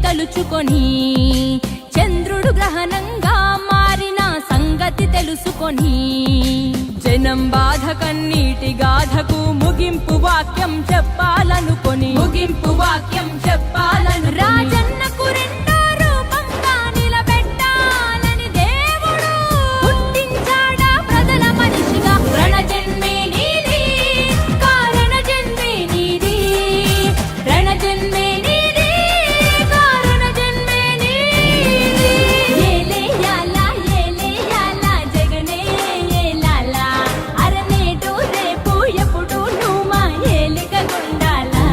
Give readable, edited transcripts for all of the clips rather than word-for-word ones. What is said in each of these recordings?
తలుచుకొని చంద్రుడు గ్రహణంగా మారిన సంగతి తెలుసుకొని జనం బాధ కన్నీటి గాథకు ముగింపు వాక్యం చెప్పాలనుకొని రాజన్నకు రెండో రూపంగా నిలబెట్టాలని దేవుడు పుట్టించాడా ప్రజల మనిషిగా. రణజన్మే నీది, కారణ జన్మే నీది, రణజన్మే నీది, కారణ జన్మే నీది. ఏలేయాలా ఏలేయాలా జగనే ఏలాలా, అరనేటు రేపు ఎప్పుడు నువ్వు మా ఏలిక గుండాలా.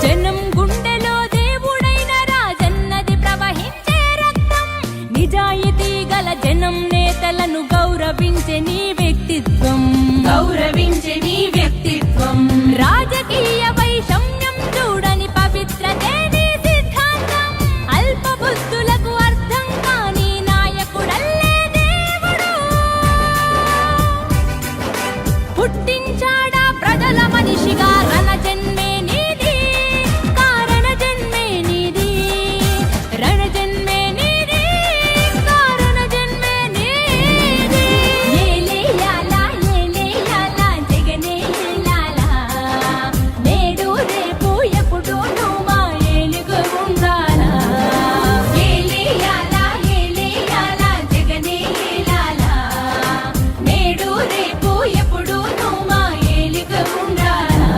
జనం గుండెలో దేవుడైన రాజన్నది ప్రవహించే రక్తం. నిజాయితీ గల జనం నేతలను గౌరవించే నీ వ్యక్తిత్వం, రాజకీయ వైషమ్యం చూడని పవిత్రతే నీ సిద్ధాంతం. అల్ప బుద్ధులకు అర్థం కాని నాయకుడల్లే దేవుడు పుట్టించాడా ప్రజల మనిషిగా. రణజన్మే నీది, కారణ జన్మే నీది, రణజన్మే నీది, కారణ జన్మే నీది. ఏలేయాలా ఏలేయాలా జగనే ఏలాలా, నేడు రేపు ఎప్పుడు నువ్వు మా ఏలుగు ఉండాలా. ఏలేయాలా ఏలేయాలా జగనే ఏలాలా, నేడు రేపు ఎప్పుడు నువ్వు మా ఏలుగు ఉండాలా.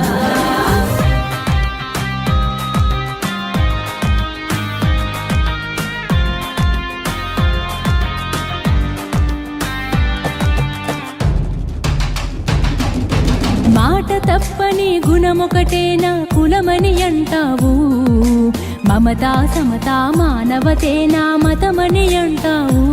మాట తప్పని గుణమొకటేనా కులమని అంటావు, మమతా సమతా మానవతేనా మతమని అంటావు.